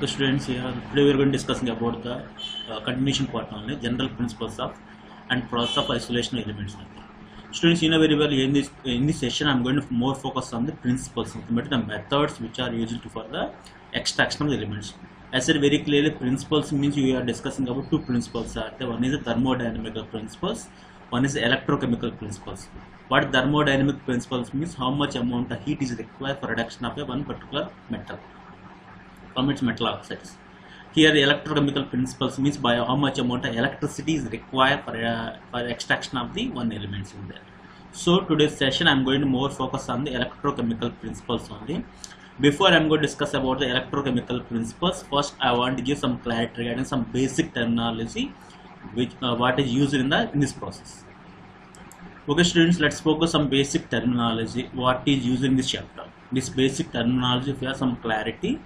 So students, here today we are going to discussing about the continuation part only, general principles of and process of isolation of elements. Students, you know very well in this session I am going to more focus on the principles, the methods which are used for the extraction of the elements. I said very clearly, principles means we are discussing about two principles. One is the thermodynamical principles, one is the electrochemical principles. What thermodynamic principles means how much amount of heat is required for reduction of one particular metal from its metal oxides. Here the electrochemical principles means by how much amount of electricity is required for extraction of the one elements in there. So today's session I am going to more focus on the electrochemical principles only. Before I am going to discuss about the electrochemical principles, first I want to give some clarity regarding some basic terminology which what is used in this process. Okay students, let's focus on basic terminology what is used in this chapter. This basic terminology, if you have some clarity,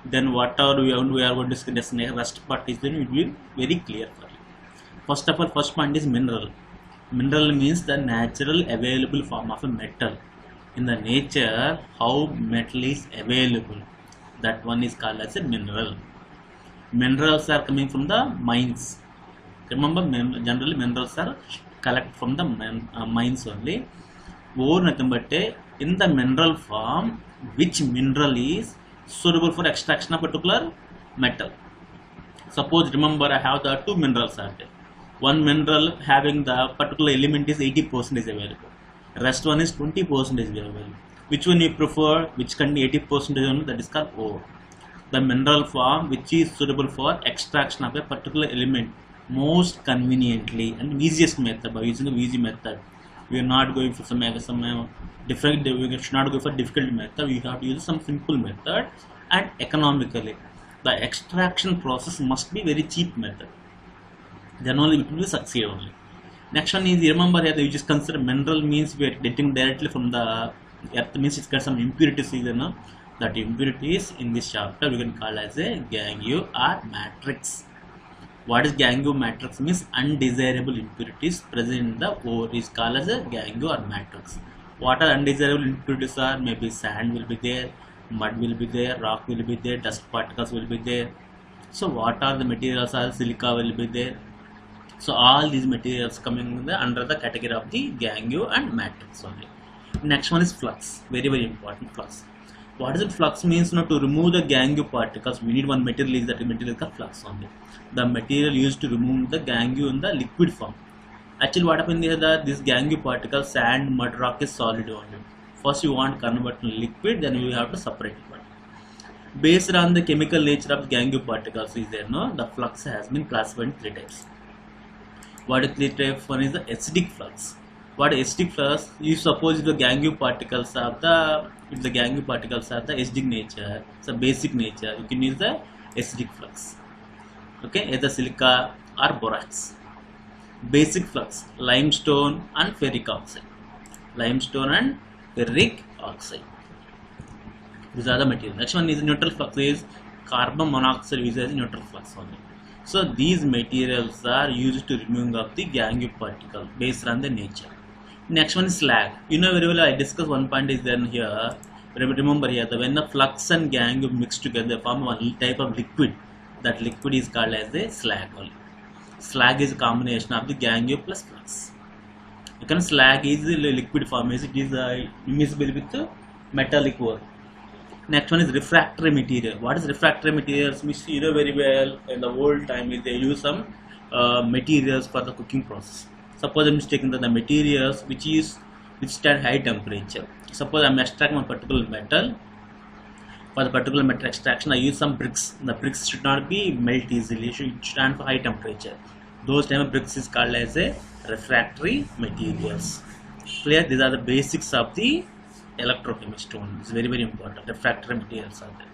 then whatever we are going to discuss in the rest part is then it will be very clear for you. First of all, first point is mineral. Mineral means the natural available form of a metal. In the nature, how metal is available, that one is called as a mineral. Minerals are coming from the mines. Remember, generally minerals are collected from the mines only. Or nothing but in the mineral form, which mineral is suitable for extraction of particular metal. Suppose, remember, I have the two minerals are there. One mineral having the particular element is 80% available. Rest one is 20% available. Which one you prefer? Which contain 80% that is called ore. The mineral form which is suitable for extraction of a particular element most conveniently and easiest method by using the easy method. We are not going for some different. We should not go for difficult method. We have to use some simple method and economically. The extraction process must be very cheap method. Then only it will succeed only. Next one is, remember here you just consider mineral means we are getting directly from the earth, means it's got some impurities in that impurities in this chapter we can call as a gangue or matrix. What is gangue matrix means? Undesirable impurities present in the ore is called as a gangue or matrix. What are undesirable impurities are? Maybe sand will be there, mud will be there, rock will be there, dust particles will be there. So what are the materials? Are silica will be there. So all these materials coming under the category of the gangue and matrix only. Next one is flux. Very important, flux. What is it? Flux means to remove the gangue particles we need one material, is that material is the flux only. The material used to remove the gangue in the liquid form. Actually what happens here, that this gangue particles, sand, mud, rock is solid only. First you want to convert to liquid, then you have to separate it. Based on the chemical nature of gangue particles is there, the flux has been classified in three types. What is three types? One is the acidic flux. What is acidic flux? You suppose if the gangue particles are the acidic nature, it's a basic nature, you can use the acidic flux. Okay, either silica or borax. Basic flux, limestone and ferric oxide. Limestone and ferric oxide. These are the materials. Next one is neutral flux, is carbon monoxide used as neutral flux only. So these materials are used to remove of the gangue particle based on the nature. Next one is slag. You know very well, I discussed one point is then here. Remember here, when the flux and gangue mix together, form one type of liquid. That liquid is called as a slag only. Slag is a combination of the gangue plus flux. Because slag is a liquid form, it is immiscible with metallic ore. Next one is refractory material. What is refractory materials? You know very well, in the old time they use some materials for the cooking process. Suppose I am taking the materials which stand high temperature. Suppose I am extracting one particular metal. For the particular metal extraction, I use some bricks. The bricks should not be melt easily. It should stand for high temperature. Those type of bricks is called as a refractory materials. Clear? These are the basics of the electrochemistry. It's very important. Refractory materials are there.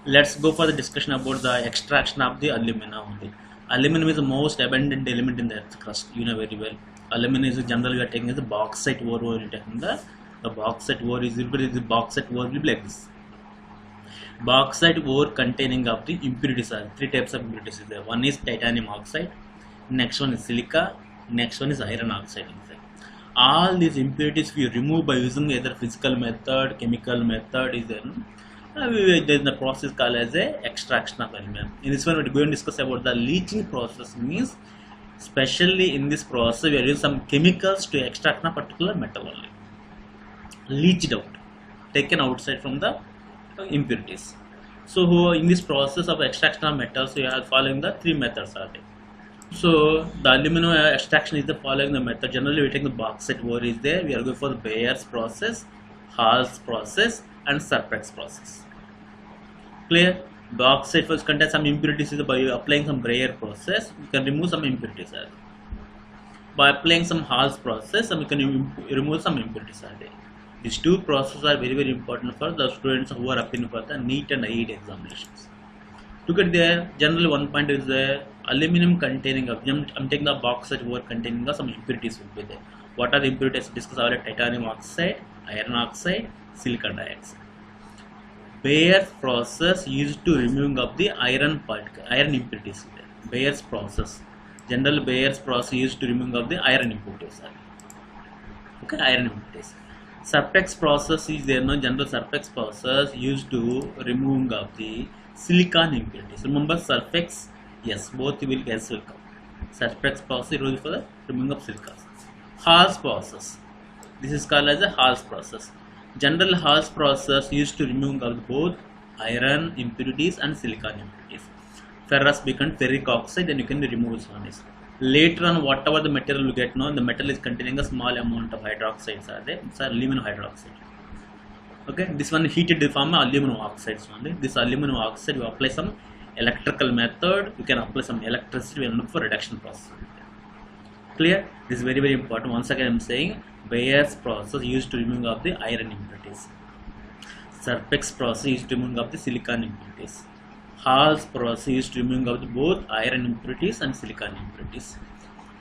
Let's go for the discussion about the extraction of the alumina only. Aluminum is the most abundant element in the earth crust. You know very well. Aluminum is generally we are taking as a bauxite ore. We are taking the bauxite ore is bauxite ore will be like this. Bauxite ore containing of the impurities are three types of impurities is there. One is titanium oxide, next one is silica, next one is iron oxide. All these impurities we remove by using either physical method, chemical method is there. There's the process called as a extraction of aluminum. In this one, we're going to discuss about the leaching process. Means, especially in this process, we are using some chemicals to extract a particular metal only. Leached out, taken outside from the impurities. So, in this process of extraction of metals, we are following the three methods. Are there. So, the aluminum extraction is the following the method. Generally, we take the bauxite ore is there. We are going for the Bayer's process, Hall's process, and Serprek's process. Clear? Bauxite first contains some impurities. By applying some Bayer process, we can remove some impurities. By applying some Hall's process, we can remove some impurities. These two processes are very, very important for the students who are appearing for the NEET and IET examinations. Look at there. Generally, one point is the aluminum containing. I'm taking the bauxite ore containing some impurities will be there. What are the impurities? Discuss about titanium oxide, iron oxide, silicon dioxide. Bayer's process used to removing of the iron impurities. Bayer's process. General Bayer's process used to removing of the iron impurities. Okay, iron impurities. Serprek's process is there. No, general Serprek's process used to removing of the silicon impurities. Remember Serprek's? Yes, both will guess will come. Serprek's process is for the removing of silicon. Hall's process. This is called as a Hall's process. General Hall's process used to remove both iron impurities and silicon impurities. Ferrous becomes ferric oxide, then you can remove this one. Later on, whatever the material you get now, the metal is containing a small amount of hydroxides are there. It's aluminum hydroxide. Okay, this one heated to form aluminum oxides only. This aluminum oxide, we apply some electrical method. You can apply some electricity when look for reduction process. Clear? This is very, very important. Once again, I am saying Bayer's process used to remove of the iron impurities. Serprek's process used to remove of the silicon impurities. Hall's process used to remove of both iron impurities and silicon impurities.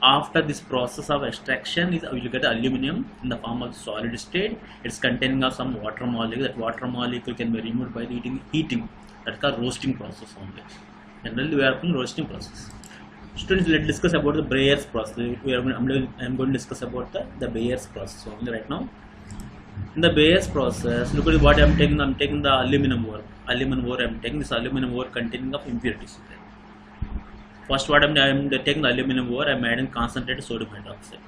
After this process of extraction, we will get the aluminum in the form of solid state. It's containing of some water molecule. That water molecule can be removed by the heating. That's called roasting process only. Generally, we are doing roasting process. Students, let's discuss about the Bayer's process. I'm going to discuss about the Bayer's process only right now. In the Bayer's process, look at what I'm taking. I'm taking the aluminum ore. I'm taking this aluminum ore containing of impurities. First, what I'm taking the aluminum ore. I'm adding concentrated sodium hydroxide.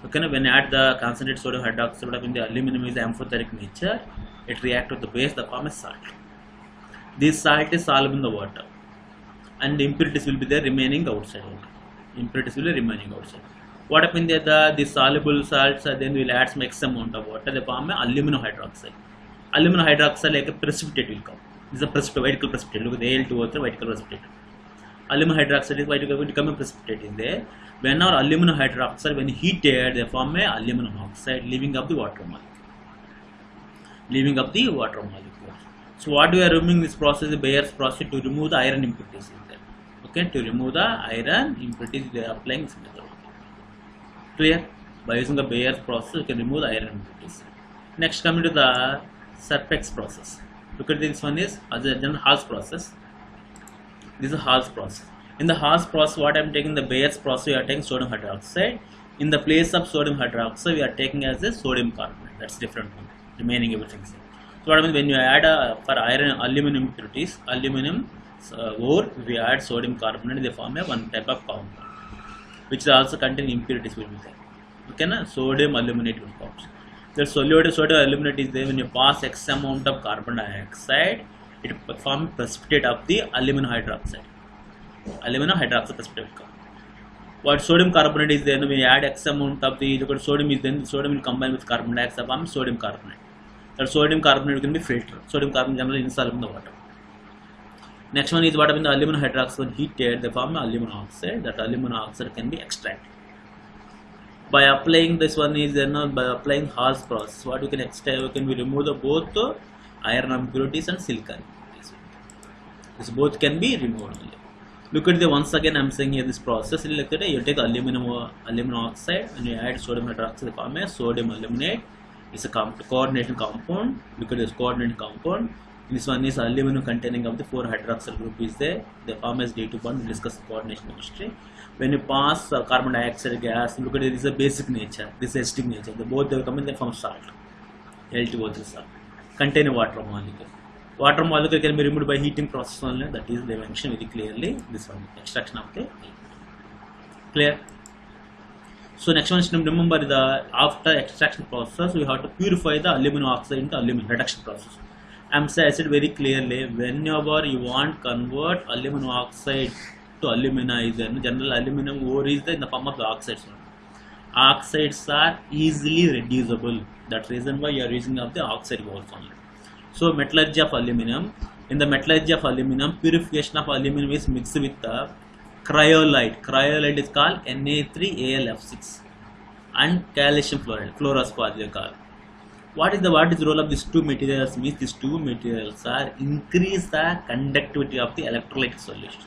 Okay, when I add the concentrated sodium hydroxide, what happens? The aluminum is amphoteric nature. It reacts with the base, the form is salt. This salt is soluble in the water, and the impurities will be there remaining outside. Impurities will be remaining outside. What happens there? The soluble salts, then we'll add some X amount of water. They form aluminum hydroxide. Aluminum hydroxide like a precipitate will come. This is a precipitate, white color precipitate. Look at the Al2O3 white color precipitate. Aluminum hydroxide is white color will become a precipitate is there. When our aluminum hydroxide, when heated, they form a aluminum oxide, leaving up the water molecule. So what we are removing this process, the Bayer's process, to remove the iron impurities in there. Okay, to remove the iron impurities, they are applying this method. Clear? By using the Bayer's process, you can remove the iron impurities. Next, coming to the Serprek's process. Look at this one is then Hall's process. This is Hall's process. In the Hall's process, what I am taking the Bayer's process, we are taking sodium hydroxide. In the place of sodium hydroxide, we are taking as a sodium carbonate. That's different one. Remaining everything same. So what happens when you add for iron aluminum impurities, aluminum ore, we add sodium carbonate, they form a one type of compound, which also contain impurities will be there. Okay, na? Sodium aluminate will form. The solid sodium aluminate is there. When you pass X amount of carbon dioxide, it forms precipitate of the aluminum hydroxide. Aluminum hydroxide precipitate will come. What sodium carbonate is there? When you add X amount of the sodium is then the sodium will combine with carbon dioxide, form sodium carbonate. That sodium carbonate can be filtered. Sodium carbonate generally insoluble in the water. Next one is what happens the aluminum hydroxide when heated, they form aluminum oxide. That aluminum oxide can be extracted. By applying this one is by applying Hall's process, what we can extract, we can remove both iron impurities and silicon impurities. This both can be removed. Look at the once again I'm saying here this process. Look at it, you take aluminum oxide and you add sodium hydroxide, they form a sodium aluminate. It's a coordinating compound. Look at this coordinating compound. This one is aluminum containing of the 4 hydroxyl group is there. The form as D2 bond. We'll discuss the coordination chemistry. When you pass carbon dioxide gas, look at it, this is a basic nature. This is acidic nature. Both they will come in the form salt. L2O3 salt. Contain a water molecule. Water molecule can be removed by heating process only. That is, they mention very clearly this one, extraction of the clear. So next one, remember the after extraction process we have to purify the aluminum oxide into aluminum reduction process. I said very clearly, whenever you want convert aluminum oxide to alumina is there. General aluminum ore is there in the form of the oxides. Oxides are easily reducible. That's reason why you are using of the oxide ores only. So metallurgy of aluminum. In the metallurgy of aluminum, purification of aluminum is mixed with the cryolite. Cryolite is called Na3AlF6 and calcium fluoride, fluorospar they call. What is the role of these two materials? Means these two materials are increase the conductivity of the electrolyte solution.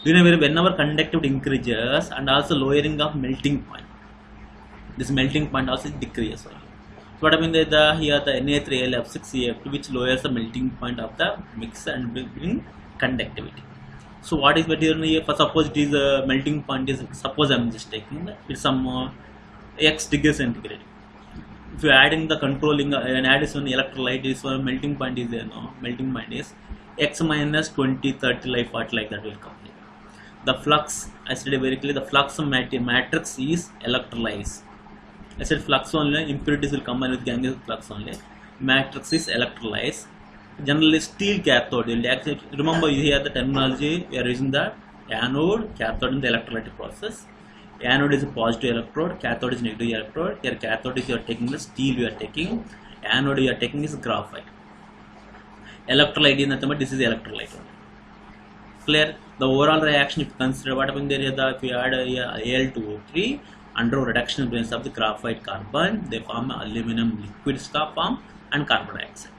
You know, whenever conductivity increases and also lowering of melting point, this melting point also decreases. So what I mean here the Na3AlF6 which lowers the melting point of the mix and bring conductivity. So what is material here? For suppose it is a melting point is, suppose I am just taking it's some X degrees centigrade. If you are adding the controlling and add one electrolyte is one melting point is there, no melting point is X minus 20, 30, like 40 like that will come here. The flux, I said very clearly, the flux matrix is electrolyzed. I said flux only, impurities will combine with ganglion flux only. Matrix is electrolyzed. Generally steel cathode. Remember here the terminology we are using the anode, cathode in the electrolytic process. Anode is a positive electrode, cathode is negative electrode. Here cathode is you are taking the steel you are taking, anode you are taking is graphite. Electrolyte is nothing but this is electrolyte. Clear? The overall reaction if you consider what happened there, if you add Al2O3 under reduction in presence of the graphite carbon, they form aluminum liquid form and carbon dioxide.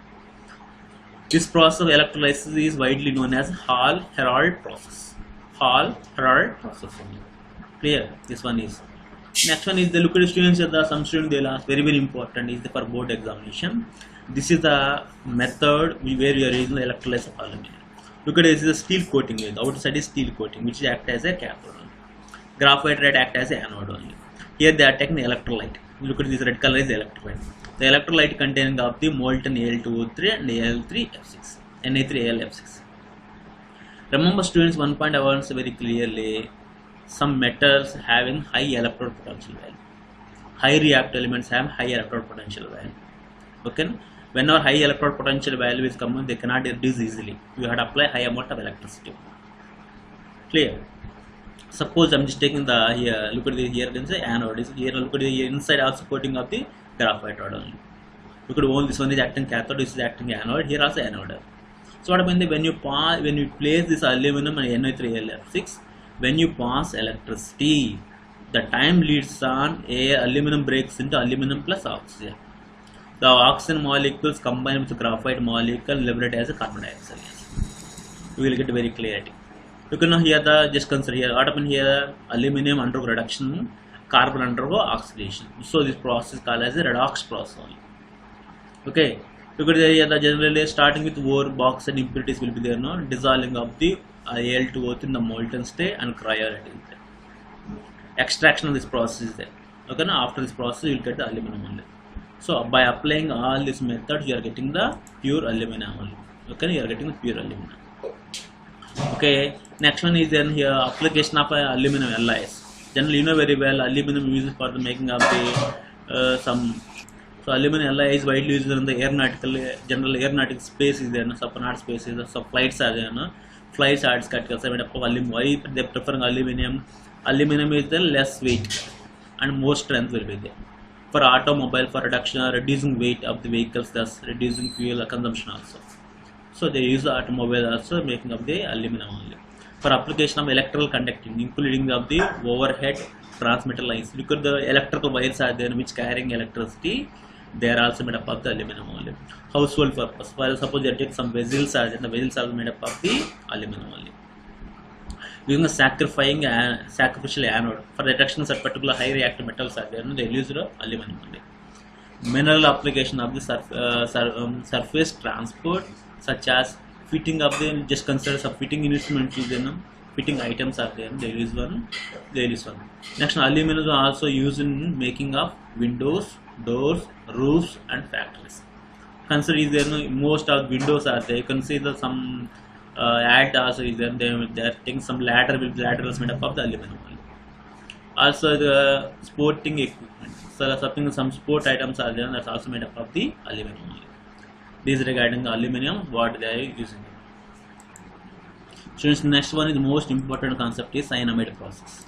This process of electrolysis is widely known as Hall-Hérold process. Hall-Hérold process only. Clear? This one is. Next one is the look at the students. Some students they ask very important is the for board examination. This is the method where you are using the electrolysis of aluminum. Look at this is a steel coating. The outside is steel coating which act as a cathode. Graphite red act as a anode only. Here they are taking the electrolyte. Look at this red color is the electrolyte. The electrolyte containing of the molten Al2O3 and Al3F6, Na3AlF6. Remember students, one point I want to say very clearly, some metals having high electrode potential value. High reactive elements have high electrode potential value. Okay? Whenever high electrode potential value is coming, they cannot reduce easily. You have to apply high amount of electricity. Clear? Suppose I'm just taking the here, look at the here, then say anode is here, look at the inside also coating of the graphite rod only. Look at all this one is acting cathode, this is acting anode, here also anode. So what happens when you place this aluminum and Na3AlF6, when you pass electricity, the time leads on, aluminum breaks into aluminum plus oxygen. The oxygen molecules combine with the graphite molecule liberate as a carbon dioxide. We will get very clarity. You can hear the just consider here what happened here, aluminum undergo reduction, carbon undergo oxidation. So this process is called as a redox process only. Okay. Look at here the generally starting with ore, box and impurities will be there, no dissolving of the Al2O3 in the molten state and cryolite is there. Extraction of this process is there. Okay, now after this process you will get the aluminum only. So by applying all these methods you are getting the pure aluminum only. Okay, you are getting the pure aluminum. Okay, next one is then here application of aluminum alloys. Generally you know very well aluminum used for the making of the so aluminum alloy is widely used in the aeronautical, general aeronautical space is there, no? Supernautic space is there, so flights are there, no? Flights are cut aluminum. Why they prefer aluminum? Aluminum is the less weight and more strength will be there. For automobile, for reducing weight of the vehicles, thus reducing fuel consumption also. So they use the automobile also making of the aluminum only. For application of electrical conducting, including of the overhead transmitter lines. Look at the electrical wires are there which carrying electricity. They are also made up of the aluminum only. Household purpose. For suppose they take some vessels are there, the vessels are made up of the aluminum only. Using a sacrificial anode for the reduction of particular high reactive metals are there, they use the aluminum only. Mineral application of the surface transport, such as fitting of the just consider some fitting instruments is there, fitting items are there, there is one. Next, aluminum is also used in making of windows, doors, roofs and factories. Consider is there no, most of windows are there. You can see the some ad also is there. They are taking some ladder with laterals made up of the aluminum. Also the sporting equipment. So something some sport items are there that's also made up of the aluminum. This is regarding the aluminum what they are using. Students, next one is the most important concept is cyanamide process.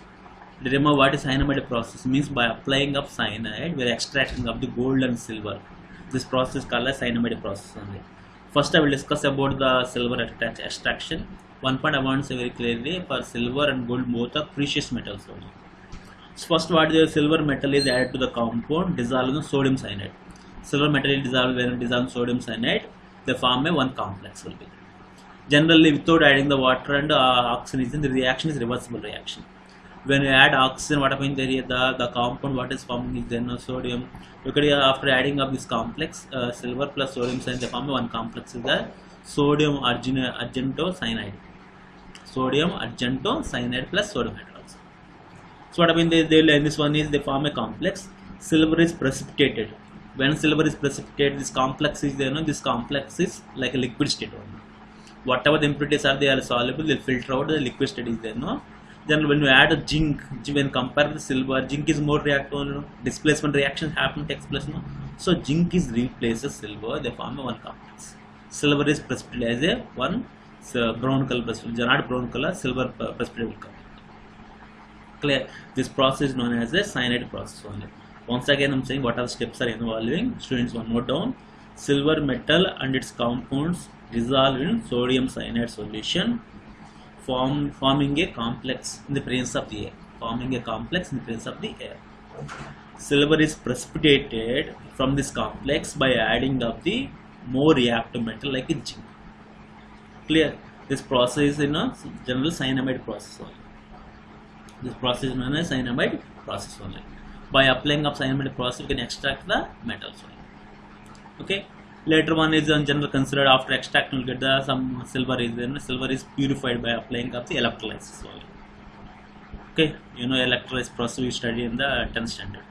Remember what is cyanamide process means? By applying of cyanide we are extracting of the gold and silver. This process called as cyanamide process only. First I will discuss about the silver extraction. One point I want to say very clearly, for silver and gold both are precious metals only. So first what the silver metal is added to the compound dissolved in sodium cyanide. Silver metal is dissolved when it dissolves sodium cyanide, they form a one complex will be. Generally without adding the water and oxygen, the reaction is reversible reaction. When you add oxygen, what happens there? The compound what is forming is then sodium. Look at after adding up this complex, silver plus sodium cyanide, they form one complex is the sodium argento cyanide. Sodium argento cyanide plus sodium hydroxide. So what happens in this one is they form a complex. Silver is precipitated. When silver is precipitated, this complex is there. This complex is like a liquid state only. Whatever the impurities are, they are soluble. They filter out the liquid state is there. Then when you add a zinc, when compare the silver, zinc is more reactive. Displacement reaction happen takes place. So zinc is replaces silver. They form a one complex. Silver is precipitated as a one brown color precipitate. Not brown color, silver precipitate will come. Clear? This process is known as a cyanide process only. Once again, I am saying what are the steps are involving. Students, one more down. Silver metal and its compounds dissolve in sodium cyanide solution, forming a complex in the presence of the air. Forming a complex in the presence of the air. Silver is precipitated from this complex by adding of the more reactive metal like a zinc. Clear? This process is in a general cyanamide process only. This process is known as cyanamide process only. By applying of cyanamide process, we can extract the metals only. Okay. Later one is in general considered after extraction, we'll get the some silver is there. Silver is purified by applying of the electrolysis only. Okay, you know electrolysis process we study in the 10th standard.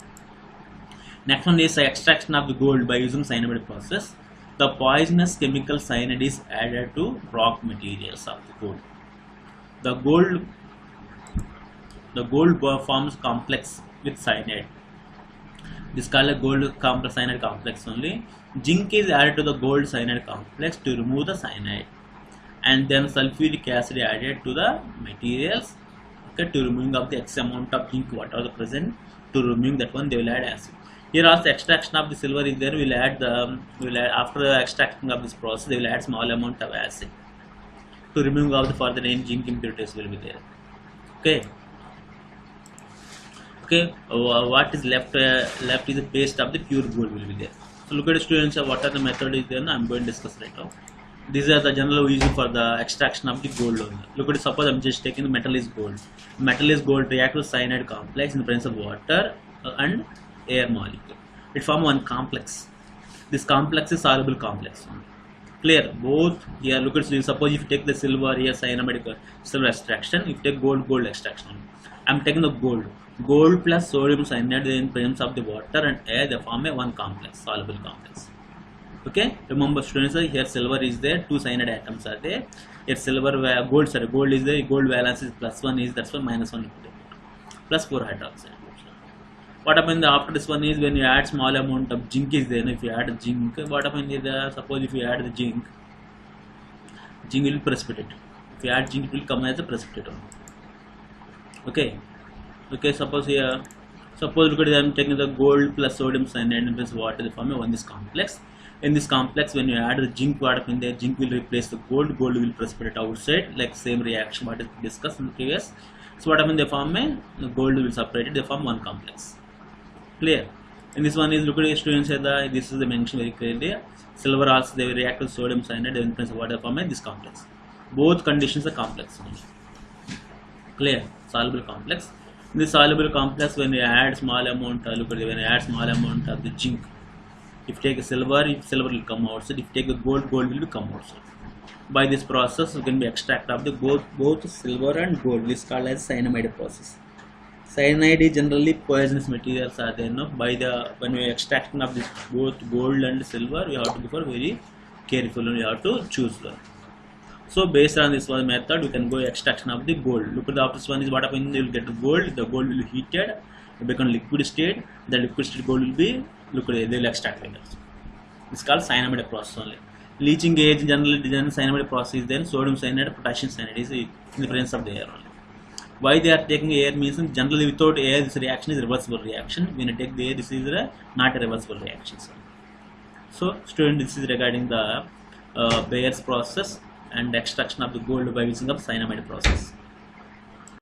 Next one is extraction of the gold by using cyanamide process. The poisonous chemical cyanide is added to rock materials of the gold. The gold forms complex with cyanide. This is called a gold complex cyanide complex only. Zinc is added to the gold cyanide complex to remove the cyanide, and then sulfuric acid added to the materials, okay, to removing of the X amount of zinc what are the present. To removing that one, they will add acid. Here also extraction of the silver is there. After extraction of this process, they will add small amount of acid to remove of the further zinc impurities will be there. Okay. Okay, what is left? Left is the paste of the pure gold will be there. So look at the students, what are the method is there. I am going to discuss right now. These are the general used for the extraction of the gold only. Look at it, suppose I am just taking the metal is gold. Metal is gold react with cyanide complex in the presence of water and air molecule. It form one complex. This complex is soluble complex. Clear? Both here. Look at it. Suppose if you take the silver here, cyanamide silver extraction. If you take gold extraction. I am taking the gold. Gold plus sodium cyanide in presence of the water and air, they form a one complex, soluble complex. Okay, remember students, here silver is there, two cyanide atoms are there. Here gold is there, gold valence is +1 is, that's why -1 plus 4 hydroxide. What happens after this one is when you add small amount of zinc is there. If you add zinc, what happens is suppose if you add the zinc will precipitate. If you add zinc, it will come as a precipitate. Okay, suppose here, look at it, I am taking the gold plus sodium cyanide and plus water, they form one this complex. In this complex, when you add the zinc water in there, zinc will replace the gold will precipitate outside, like same reaction what is discussed in the previous. So what happens, they form gold will separate it, they form one complex. Clear? In this one is, look at the students here, this is the mention very clearly. Silver also they will react with sodium cyanide, they will replace water, form this complex. Both conditions are complex. Clear? Soluble complex. In this soluble complex, when you add small amount, look at it, when you add small amount of the zinc, if you take a silver will come outside. If you take the gold will come outside. By this process, you can be extract of the both silver and gold. This is called as cyanamide process. Cyanide is generally poisonous materials are there. No, by the when we extraction of this both gold and silver, we have to be very careful and we have to choose one. So based on this one method, we can go extraction of the gold. Look at the first one is what happens. You will get the gold will be heated, it become liquid state. The liquid state gold will be they will extract like that. It's called cyanamide process only. Leaching agent generally done cyanamide process, then sodium cyanide, potassium cyanide is in the presence of the air only. Why they are taking air means generally without air this reaction is reversible reaction. When you take the air, this is not a reversible reaction. So student, this is regarding the Bayer's process and extraction of the gold by using of cyanamide process.